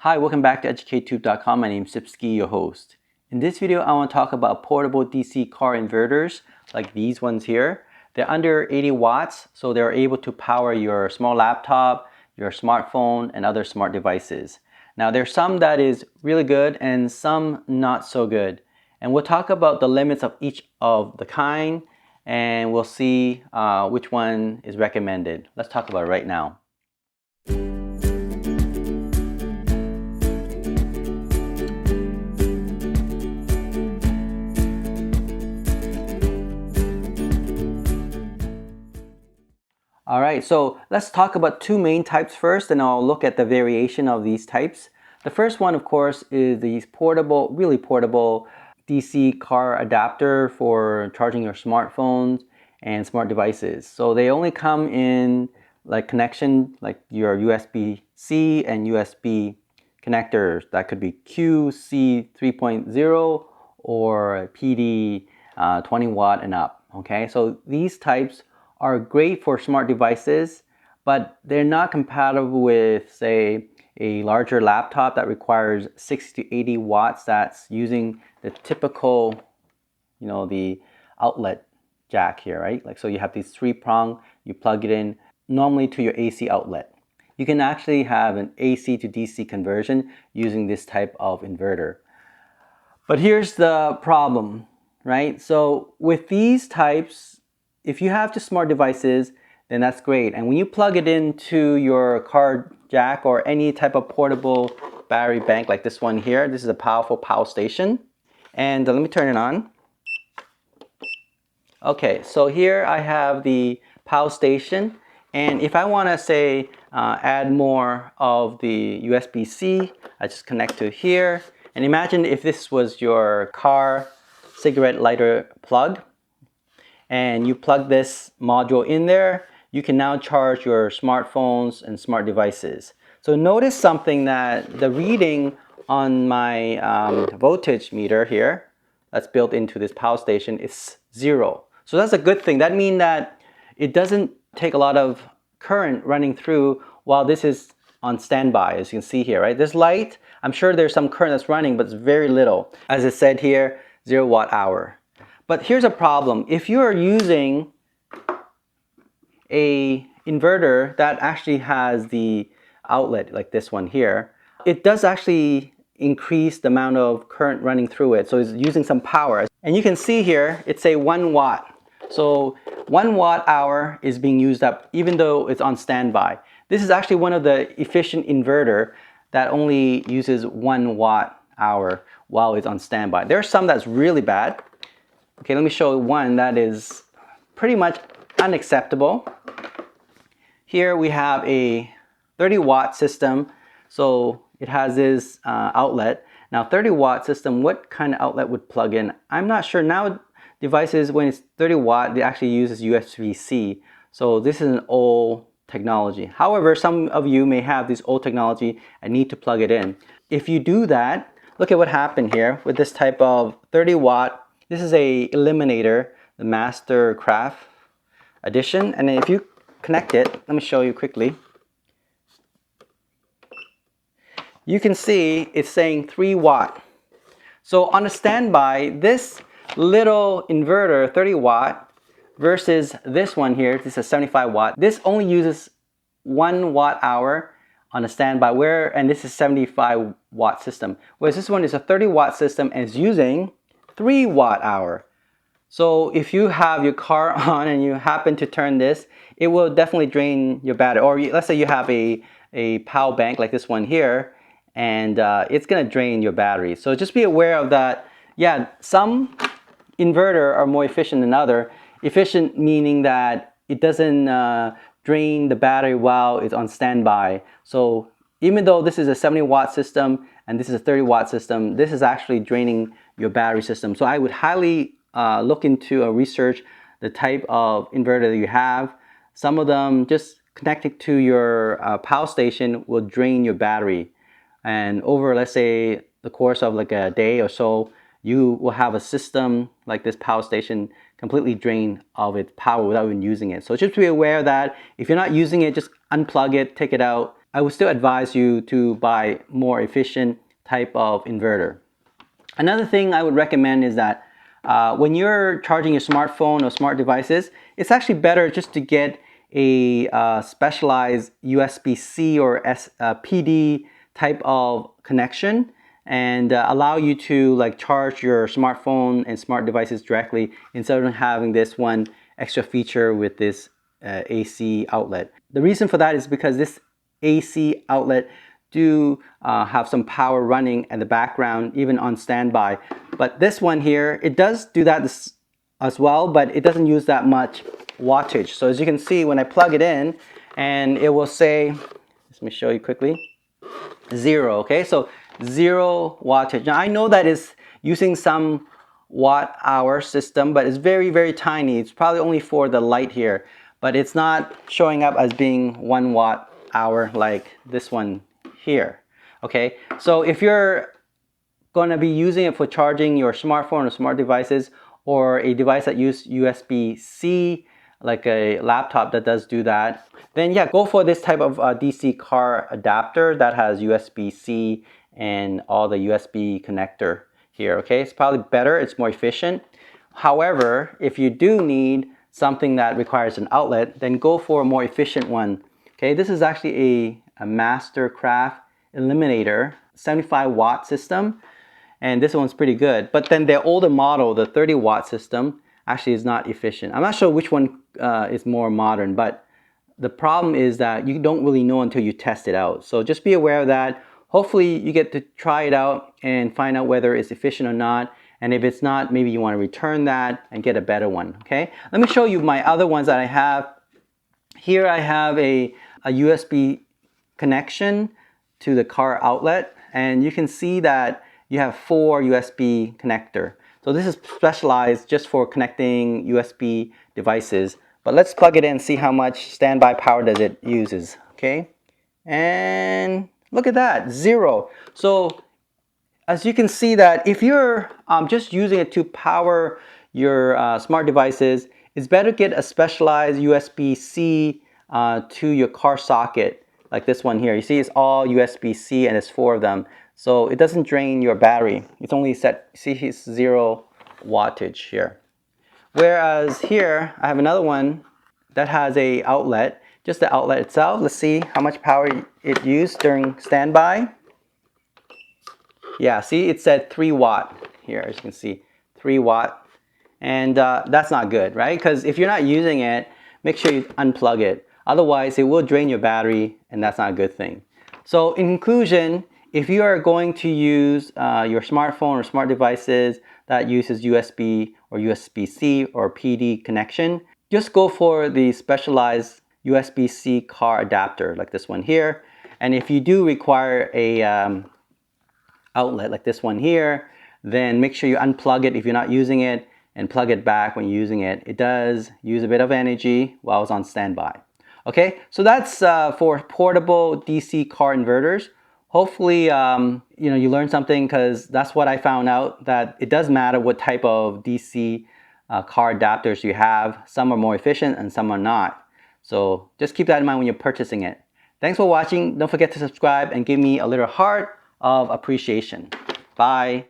Hi, welcome back to EducateTube.com. My name is Sipsky, your host. In this video, I want to talk about portable DC car inverters, like these ones here. They're under 80 watts, so they're able to power your small laptop, your smartphone, and other smart devices. Now, there's some that is really good and some not so good. And we'll talk about the limits of each of the kind, and we'll see which one is recommended. Let's talk about it right now. Alright, so let's talk about two main types first, and I'll look at the variation of these types. The first one, of course, is these portable, really portable DC car adapter for charging your smartphones and smart devices. So they only come in like connection, like your USB-C and USB connectors. That could be QC 3.0 or PD 20 watt and up. Okay, so these types are great for smart devices, but they're not compatible with, say, a larger laptop that requires 60 to 80 watts that's using the typical, the outlet jack here, right? Like, so you have these three-prong, you plug it in normally to your AC outlet. You can actually have an AC to DC conversion using this type of inverter. But here's the problem, right? So with these types, if you have just smart devices, then that's great. And when you plug it into your car jack or any type of portable battery bank like this one here, this is a powerful power station. And let me turn it on. Okay, so here I have the power station. And if I want to say add more of the USB-C, I just connect to here. And imagine if this was your car cigarette lighter plug, and you plug this module in there, you can now charge your smartphones and smart devices. So notice something, that the reading on my voltage meter here that's built into this power station is 0. So that's a good thing. That means that it doesn't take a lot of current running through while this is on standby, as you can see here, right? This light, I'm sure there's some current that's running, but it's very little. As it said here, 0 watt hour. But here's a problem. If you're using a inverter that actually has the outlet like this one here, it does actually increase the amount of current running through it. So it's using some power. And you can see here, it's a 1 watt. So 1 watt hour is being used up even though it's on standby. This is actually one of the efficient inverter that only uses 1 watt hour while it's on standby. There's some that's really bad. Okay, let me show you one that is pretty much unacceptable. Here we have a 30 watt system. So it has this outlet. Now 30 watt system, what kind of outlet would plug in? I'm not sure. Now devices, when it's 30 watt, they actually uses USB-C. So this is an old technology. However, some of you may have this old technology and need to plug it in. If you do that, look at what happened here with this type of 30 watt. This is a eliminator, the Mastercraft edition. And then if you connect it, let me show you quickly. You can see it's saying 3 watt. So on a standby, this little inverter, 30 watt, versus this one here, this is 75 watt. This only uses 1 watt hour on a standby, and this is 75 watt system. Whereas this one is a 30 watt system and is using 3 watt hour. So if you have your car on and you happen to turn this, it will definitely drain your battery. Or let's say you have a power bank like this one here, and it's going to drain your battery. So just be aware of that. Yeah, some inverter are more efficient than other. Efficient meaning that it doesn't drain the battery while it's on standby. So even though this is a 70 watt system and this is a 30 watt system, this is actually draining your battery system. So I would highly look into or research the type of inverter that you have. Some of them just connected to your power station will drain your battery. And over, let's say, the course of like a day or so, you will have a system like this power station completely drained of its power without even using it. So just be aware that if you're not using it, just unplug it, take it out, I would still advise you to buy more efficient type of inverter. Another thing I would recommend is that when you're charging your smartphone or smart devices, it's actually better just to get a specialized USB-C or PD type of connection, and allow you to like charge your smartphone and smart devices directly instead of having this one extra feature with this AC outlet. The reason for that is because this AC outlet do have some power running in the background, even on standby. But this one here, it does do that as well, but it doesn't use that much wattage. So as you can see, when I plug it in, and it will say, let me show you quickly, 0, okay? So 0 wattage. Now I know that is using some watt hour system, but it's very, very tiny. It's probably only for the light here, but it's not showing up as being 1 watt hour like this one here, okay? So if you're going to be using it for charging your smartphone or smart devices, or a device that uses USB-C, like a laptop that does do that, then yeah, go for this type of DC car adapter that has USB-C and all the USB connector here, okay? It's probably better, it's more efficient. However, if you do need something that requires an outlet, then go for a more efficient one, okay? This is actually a Mastercraft Eliminator 75 watt system, and this one's pretty good. But then the older model, the 30 watt system, actually is not efficient. I'm not sure which one is more modern, but the problem is that you don't really know until you test it out. So just be aware of that. Hopefully you get to try it out and find out whether it's efficient or not. And if it's not, maybe you want to return that and get a better one, okay? Let me show you my other ones that I have. Here I have a USB connection to the car outlet, and you can see that you have 4 USB connector. So this is specialized just for connecting USB devices. But let's plug it in and see how much standby power does it uses, okay? And look at that, 0. So as you can see that if you're just using it to power your smart devices, it's better to get a specialized USB-C to your car socket, like this one here. You see it's all USB-C and it's 4 of them. So it doesn't drain your battery. It's only set, see it's 0 wattage here. Whereas here, I have another one that has a outlet, just the outlet itself. Let's see how much power it used during standby. Yeah, see it said 3 watt here, as you can see, 3 watt. And that's not good, right? Because if you're not using it, make sure you unplug it. Otherwise, it will drain your battery, and that's not a good thing. So in conclusion, if you are going to use your smartphone or smart devices that uses USB or USB-C or PD connection, just go for the specialized USB-C car adapter like this one here. And if you do require a outlet like this one here, then make sure you unplug it if you're not using it and plug it back when you're using it. It does use a bit of energy while it's on standby. Okay, so that's for portable DC car inverters. Hopefully, you learned something, because that's what I found out, that it does matter what type of DC car adapters you have. Some are more efficient and some are not. So just keep that in mind when you're purchasing it. Thanks for watching. Don't forget to subscribe and give me a little heart of appreciation. Bye.